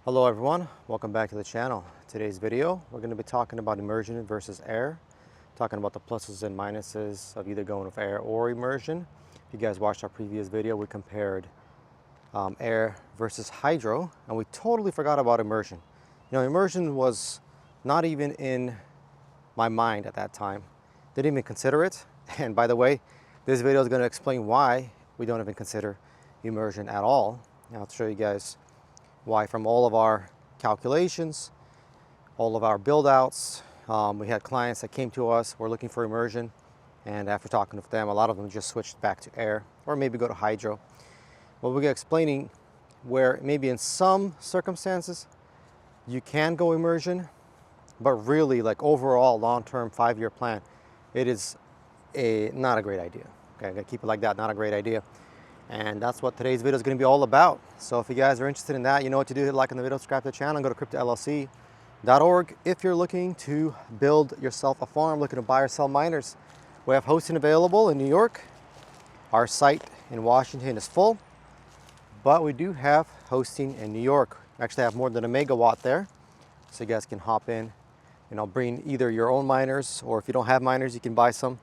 Hello everyone, welcome back to the channel. Today's video, we're going to be talking about immersion versus air, talking about the pluses and minuses of either going with air or immersion. If you guys watched our previous video, we compared air versus hydro, and we totally forgot about immersion. You know, immersion was not even in my mind at that time. Didn't even consider it. And by the way, this video is going to explain why we don't even consider immersion at all. And I'll show you guys why from all of our calculations, all of our build outs. We had clients that came to us, were looking for immersion, and after talking with them, a lot of them just switched back to air or maybe go to hydro. Well, we're explaining where maybe in some circumstances you can go immersion, but really like overall long-term 5-year plan, it is not a great idea. Okay, I'm gonna keep it like that, not a great idea. And that's what today's video is going to be all about. So if you guys are interested in that, you know what to do. Hit like on the video, subscribe to the channel, and go to cryptollc.org if you're looking to build yourself a farm, looking to buy or sell miners. We have hosting available in New York. Our site in Washington is full, but we do have hosting in New York. We actually have more than a megawatt there, so you guys can hop in, you know, bring either your own miners, or if you don't have miners, you can buy some.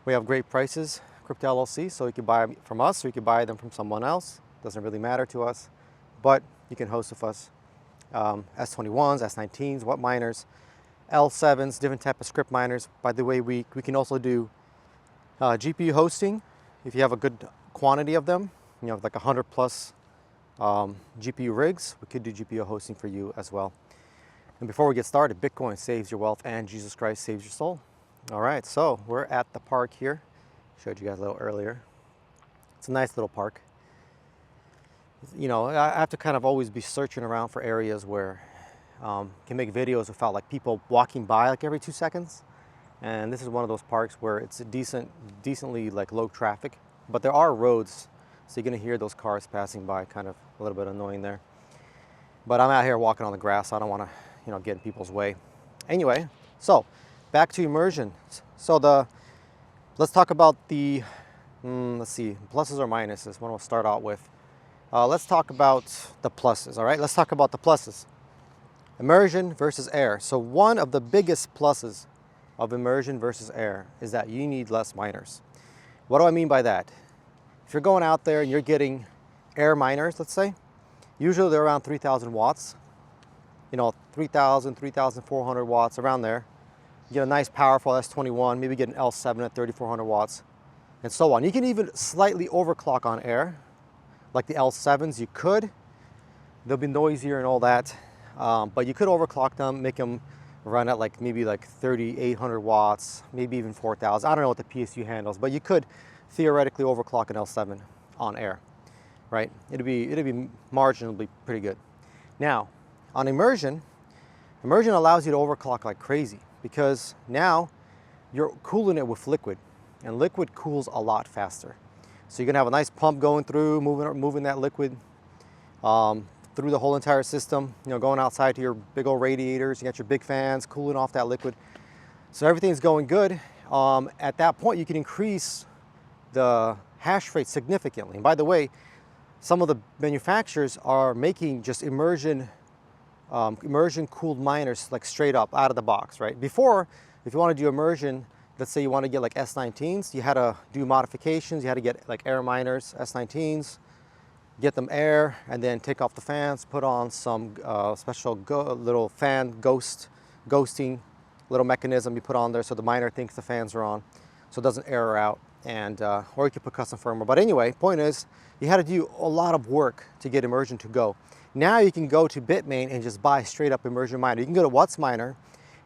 We have great prices. Crypto LLC, so you can buy them from us or you can buy them from someone else. Doesn't really matter to us, but you can host with us. S21s, S19s, what miners, L7s, different type of script miners. By the way, we can also do GPU hosting if you have a good quantity of them. You know, like 100 plus GPU rigs, we could do GPU hosting for you as well. And before we get started, Bitcoin saves your wealth and Jesus Christ saves your soul. All right, so we're at the park here. Showed you guys a little earlier. It's a nice little park. You know, I have to kind of always be searching around for areas where can make videos without like people walking by like every 2 seconds. And this is one of those parks where it's a decently like low traffic, but there are roads, so you're gonna hear those cars passing by, kind of a little bit annoying there. But I'm out here walking on the grass, so I don't want to, you know, get in people's way. Anyway, so back to immersion. So let's talk about the, let's see, pluses or minuses. What we'll start out with. Let's talk about the pluses, all right? Let's talk about the pluses. Immersion versus air. So one of the biggest pluses of immersion versus air is that you need less miners. What do I mean by that? If you're going out there and you're getting air miners, let's say, usually they're around 3,000 watts. You know, 3,000, 3,400 watts, around there. You get a nice powerful S21, maybe get an L7 at 3,400 watts, and so on. You can even slightly overclock on air, like the L7s you could. They'll be noisier and all that, but you could overclock them, make them run at like maybe like 3,800 watts, maybe even 4,000. I don't know what the PSU handles, but you could theoretically overclock an L7 on air, right? It'd be marginally pretty good. Now, on immersion allows you to overclock like crazy, because now you're cooling it with liquid, and liquid cools a lot faster. So you're gonna have a nice pump going through, moving that liquid through the whole entire system, you know, going outside to your big old radiators, you got your big fans cooling off that liquid. So everything's going good. At that point, you can increase the hash rate significantly. And by the way, some of the manufacturers are making just immersion cooled miners like straight up out of the box, right? Before, if you want to do immersion, let's say you want to get like S19s, you had to do modifications. You had to get like air miners, S19s, get them air, and then take off the fans, put on some special little fan ghosting little mechanism you put on there so the miner thinks the fans are on, so it doesn't air out, and or you could put custom firmware. But anyway, point is, you had to do a lot of work to get immersion to go. Now you can go to Bitmain and just buy a straight up immersion miner. You can go to Whatsminer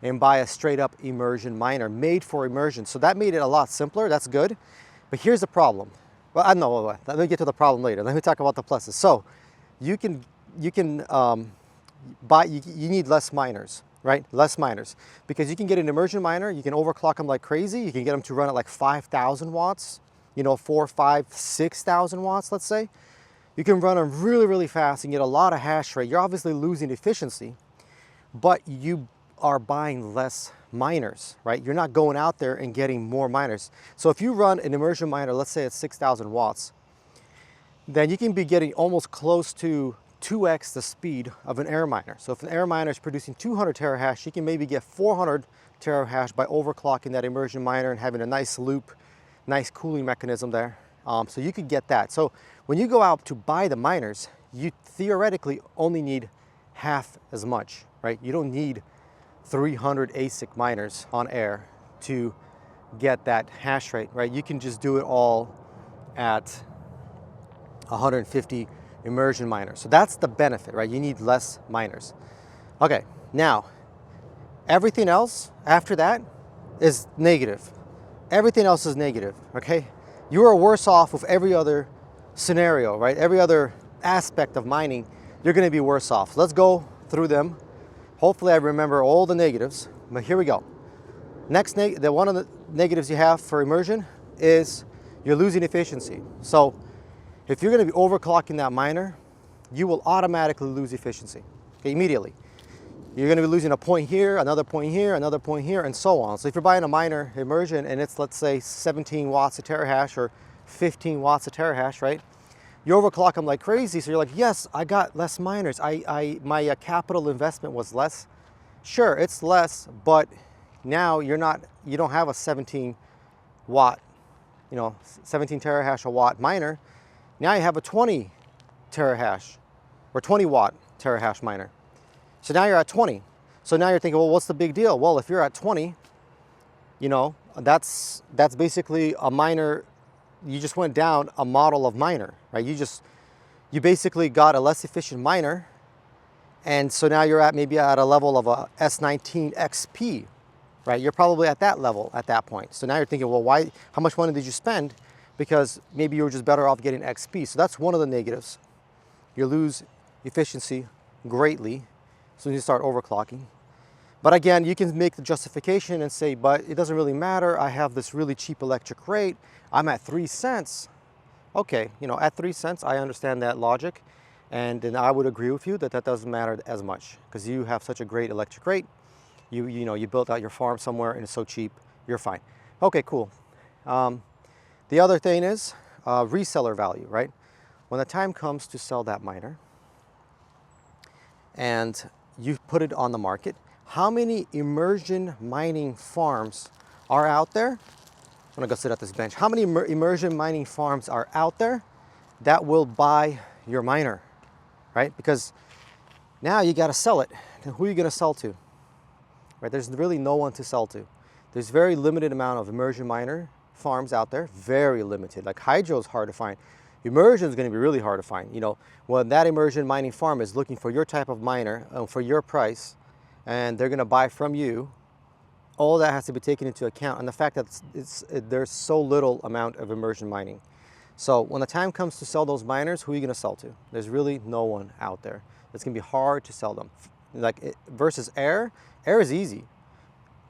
and buy a straight up immersion miner made for immersion. So that made it a lot simpler. That's good. But here's the problem. Well, I know. Let me get to the problem later. Let me talk about the pluses. So you need less miners, right? Less miners, because you can get an immersion miner. You can overclock them like crazy. You can get them to run at like 5,000 watts. You know, 4, 5, 6,000 watts. Let's say. You can run them really, really fast and get a lot of hash rate. You're obviously losing efficiency, but you are buying less miners, right? You're not going out there and getting more miners. So if you run an immersion miner, let's say it's 6,000 watts, then you can be getting almost close to 2x the speed of an air miner. So if an air miner is producing 200 terahash, you can maybe get 400 terahash by overclocking that immersion miner and having a nice loop, nice cooling mechanism there. So you could get that. So when you go out to buy the miners, you theoretically only need half as much, right? You don't need 300 Asic miners on air to get that hash rate, right? You can just do it all at 150 immersion miners. So that's the benefit, right? You need less miners. Okay, now everything else after that is negative. Everything else is negative, okay? You are worse off with every other scenario, right? Every other aspect of mining, you're gonna be worse off. Let's go through them. Hopefully I remember all the negatives, but here we go. Next, one of the negatives you have for immersion is you're losing efficiency. So if you're gonna be overclocking that miner, you will automatically lose efficiency, okay, immediately. You're gonna be losing a point here, another point here, another point here, and so on. So if you're buying a miner immersion and it's, let's say, 17 watts a terahash or 15 watts a terahash, right? You overclock them like crazy, so you're like, yes, I got less miners. My capital investment was less. Sure, it's less, but now you don't have a 17 watt, 17 terahash a watt miner. Now you have a 20 terahash or 20 watt terahash miner. So now you're at 20. So now you're thinking, well, what's the big deal? Well, if you're at 20, that's basically a miner. You just went down a model of miner, right? You basically got a less efficient miner. And so now you're maybe at a level of a S19 XP, right? You're probably at that level at that point. So now you're thinking, well, how much money did you spend? Because maybe you were just better off getting XP. So that's one of the negatives. You lose efficiency greatly as soon as you start overclocking. But again, you can make the justification and say, but it doesn't really matter. I have this really cheap electric rate. I'm at 3 cents. Okay, at 3 cents, I understand that logic. And then I would agree with you that that doesn't matter as much because you have such a great electric rate. You built out your farm somewhere and it's so cheap, you're fine. Okay, cool. The other thing is reseller value, right? When the time comes to sell that miner and you put it on the market, how many immersion mining farms are out there? I'm gonna go sit at this bench. How many immersion mining farms are out there that will buy your miner, right? Because now you gotta sell it. And who are you gonna sell to? Right? There's really no one to sell to. There's very limited amount of immersion miner farms out there, very limited. Like hydro is hard to find. Immersion is going to be really hard to find. When that immersion mining farm is looking for your type of miner for your price, and they're going to buy from you, all that has to be taken into account, and the fact that there's so little amount of immersion mining. So when the time comes to sell those miners, who are you going to sell to? There's really no one out there. It's going to be hard to sell them. Versus air is easy.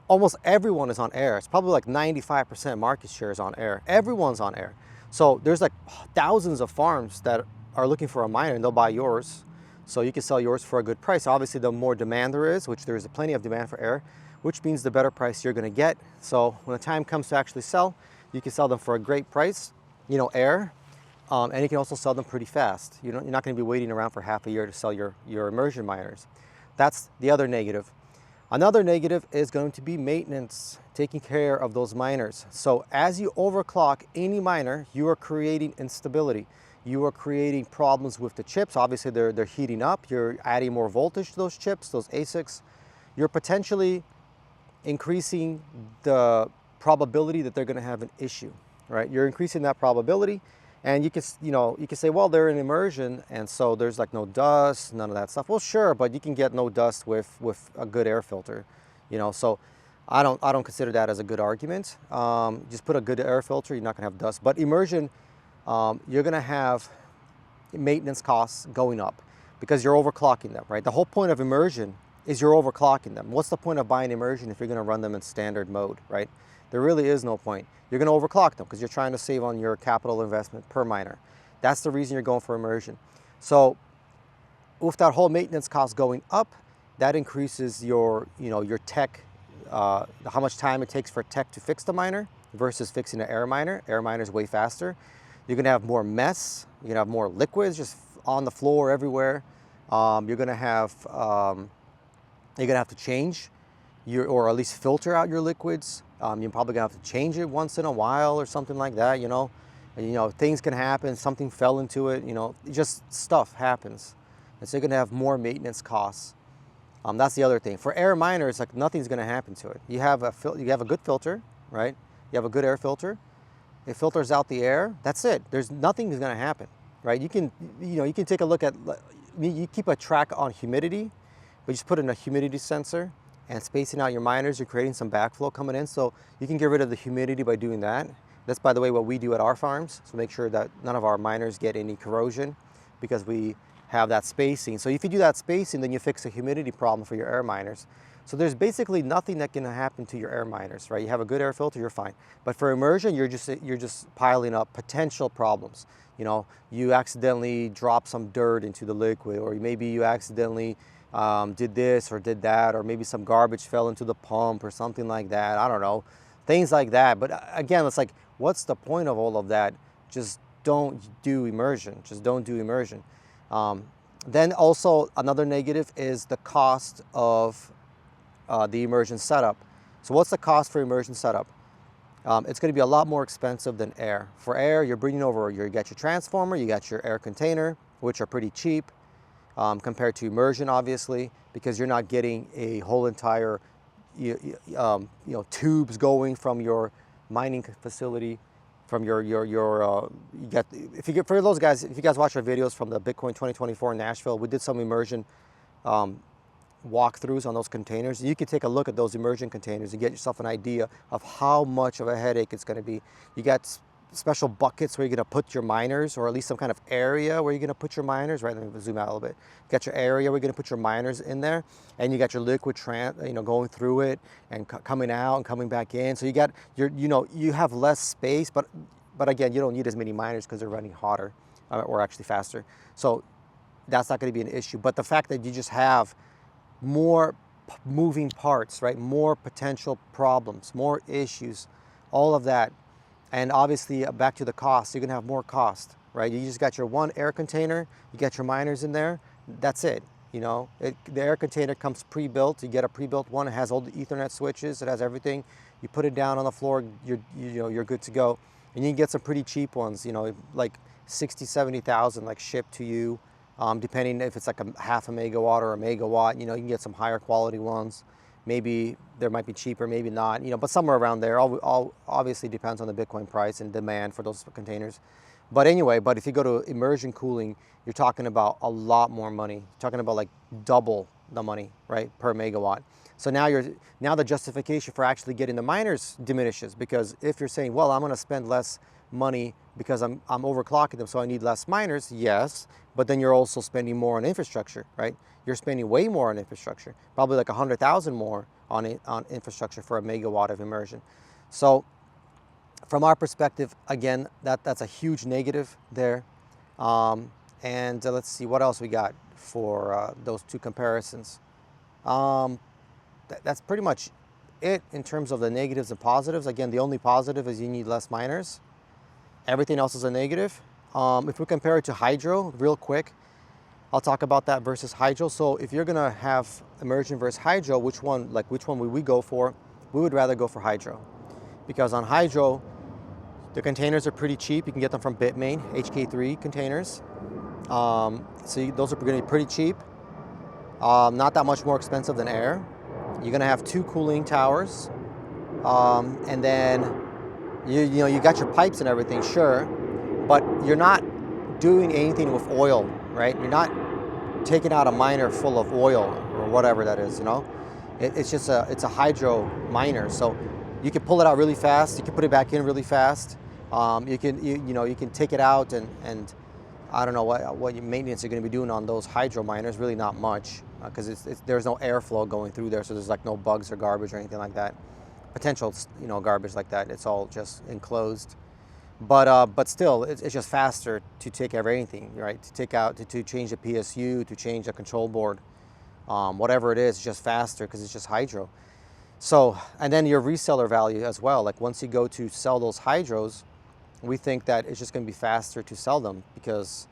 Almost everyone is on air. It's probably like 95% market share is on air. Everyone's on air. So there's like thousands of farms that are looking for a miner and they'll buy yours. So you can sell yours for a good price. Obviously, the more demand there is, which there's plenty of demand for air, which means the better price you're gonna get. So when the time comes to actually sell, you can sell them for a great price, air, and you can also sell them pretty fast. You're not gonna be waiting around for half a year to sell your immersion miners. That's the other negative. Another negative is going to be maintenance, taking care of those miners. So as you overclock any miner, you are creating instability. You are creating problems with the chips. Obviously, they're heating up. You're adding more voltage to those chips, those Asics. You're potentially increasing the probability that they're going to have an issue, right? You're increasing that probability, and you can say, well, they're in immersion, and so there's like no dust, none of that stuff. Well, sure, but you can get no dust with a good air filter, So I don't consider that as a good argument. Just put a good air filter, you're not going to have dust. But immersion, you're going to have maintenance costs going up because you're overclocking them, right? The whole point of immersion is you're overclocking them. What's the point of buying immersion if you're going to run them in standard mode, right? There really is no point. You're going to overclock them because you're trying to save on your capital investment per miner. That's the reason you're going for immersion. So with that whole maintenance cost going up, that increases your tech, how much time it takes for tech to fix the miner versus fixing an air miner. Air miner is way faster. You're going to have more mess. You're going to have more liquids just on the floor everywhere. You're going to have to change or at least filter out your liquids. You're probably going to have to change it once in a while or something like that, you know. And, you know, things can happen, something fell into it, you know, just stuff happens. And so you're going to have more maintenance costs. That's the other thing. For air miners, like nothing's going to happen to it. You have a good filter, right? You have a good air filter. It filters out the air. That's it. Nothing is going to happen, right? You can take a look at, you keep a track on humidity, but you just put in a humidity sensor and spacing out your miners. You're creating some backflow coming in, so you can get rid of the humidity by doing that. That's, by the way, what we do at our farms. So make sure that none of our miners get any corrosion because we have that spacing. So if you do that spacing, then you fix the humidity problem for your air miners. So there's basically nothing that can happen to your air miners, right? You have a good air filter, you're fine. But for immersion, you're just piling up potential problems. You know, you accidentally drop some dirt into the liquid, or maybe you accidentally did this or did that, or maybe some garbage fell into the pump or something like that. I don't know, things like that. But again, it's like, what's the point of all of that? Just don't do immersion. Just don't do immersion. Then also another negative is the cost of the immersion setup. So what's the cost for immersion setup? It's going to be a lot more expensive than air. For air, you're bringing over, you got your transformer, you got your air container, which are pretty cheap compared to immersion, obviously, because you're not getting a whole entire tubes going from your mining facility, from for those guys, if you guys watch our videos from the Bitcoin 2024 in Nashville, we did some immersion walkthroughs on those containers. You can take a look at those immersion containers and get yourself an idea of how much of a headache it's going to be. You got special buckets where you're going to put your miners, or at least some kind of area where you're going to put your miners. Right, let me zoom out a little bit. You got your area where you're going to put your miners in there, and you got your liquid going through it and coming out and coming back in. So you got you have less space, but again, you don't need as many miners because they're running hotter or actually faster. So that's not going to be an issue. But the fact that you just have more moving parts, right? More potential problems, more issues, all of that. And obviously back to the cost, you're gonna have more cost, right? You just got your one air container, you got your miners in there, that's it. You know, the air container comes pre-built. You get a pre-built one, it has all the Ethernet switches, it has everything. You put it down on the floor, you're good to go. And you can get some pretty cheap ones, like 60,000-70,000, like shipped to you. Depending if it's like a half a megawatt or a megawatt, you can get some higher quality ones. Maybe there might be cheaper, maybe not, but somewhere around there. All obviously depends on the Bitcoin price and demand for those containers. But anyway, if you go to immersion cooling, you're talking about a lot more money. You're talking about like double the money, right, per megawatt. So now the justification for actually getting the miners diminishes, because if you're saying, well, I'm going to spend less money because I'm overclocking them, so I need less miners, yes, but then you're also spending more on infrastructure, right? You're spending way more on infrastructure, probably like 100,000 more on infrastructure for a megawatt of immersion. So from our perspective, again, that's a huge negative there. And let's see what else we got for those two comparisons. That's pretty much it in terms of the negatives and positives. Again, the only positive is you need less miners. Everything else is a negative. If we compare it to hydro, real quick, I'll talk about that versus hydro. So if you're gonna have immersion versus hydro, which one would we go for? We would rather go for hydro, because on hydro, the containers are pretty cheap. You can get them from Bitmain, HK3 containers. So those are gonna be pretty cheap. Not that much more expensive than air. You're gonna have 2 cooling towers, and then you got your pipes and everything, sure, but you're not doing anything with oil, right? You're not taking out a miner full of oil or whatever that is, It's a hydro miner, so you can pull it out really fast. You can put it back in really fast. You can take it out and I don't know what maintenance you're going to be doing on those hydro miners. Really not much, because there's no airflow going through there, so there's like no bugs or garbage or anything like that. Potential, garbage like that. It's all just enclosed. But still, it's just faster to take care of anything, right? To change the PSU, to change the control board, whatever it is, it's just faster because it's just hydro. So, and then your reseller value as well. Like once you go to sell those hydros, we think that it's just going to be faster to sell them, because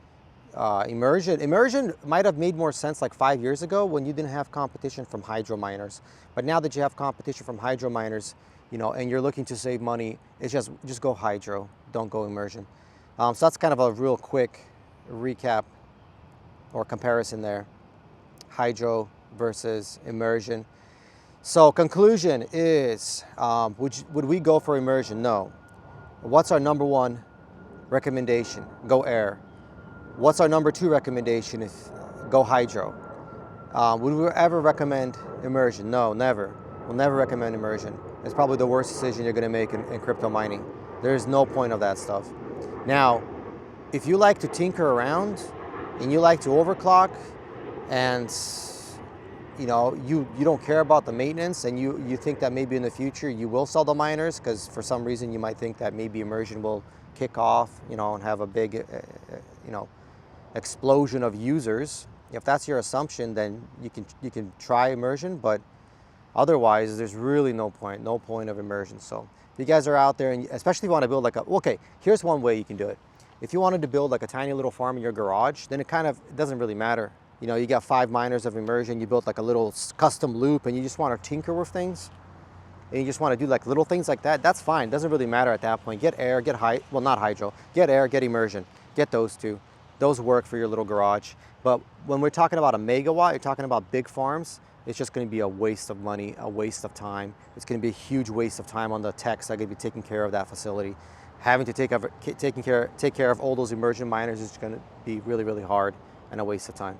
Immersion might have made more sense like 5 years ago when you didn't have competition from hydro miners. But now that you have competition from hydro miners, you know, and you're looking to save money, it's just go hydro, don't go immersion. So that's kind of a real quick recap or comparison there. Hydro versus immersion. So conclusion is, would we go for immersion? No. What's our number one recommendation? Go air. What's our number two recommendation? Go hydro. Would we ever recommend immersion? No, never. We'll never recommend immersion. It's probably the worst decision you're going to make in crypto mining. There's no point of that stuff. Now, if you like to tinker around and you like to overclock and you know, you don't care about the maintenance and you think that maybe in the future you will sell the miners because for some reason you might think that maybe immersion will kick off, you know, and have a big, you know, explosion of users. If that's your assumption, then you can try immersion, but otherwise there's really no point of immersion. So if you guys are out there and especially if you want to build like okay, here's one way you can do it. If you wanted to build like a tiny little farm in your garage, then it doesn't really matter. You know, you got 5 miners of immersion, you built like a little custom loop and you just want to tinker with things and you just want to do like little things like that, that's fine. Doesn't really matter at that point. Get air, well, not hydro, get air, get immersion, get those two. Those work for your little garage. But when we're talking about a megawatt, you're talking about big farms, it's just going to be a waste of money, a waste of time. It's going to be a huge waste of time on the techs that are going to be taking care of that facility. Having to take care of all those immersion miners is going to be really, really hard and a waste of time.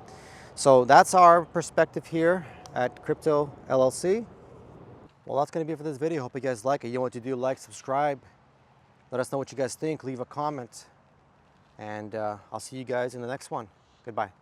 So that's our perspective here at Crypto LLC. Well, that's going to be it for this video. Hope you guys like it. You know what to do, like, subscribe. Let us know what you guys think. Leave a comment. And I'll see you guys in the next one. Goodbye.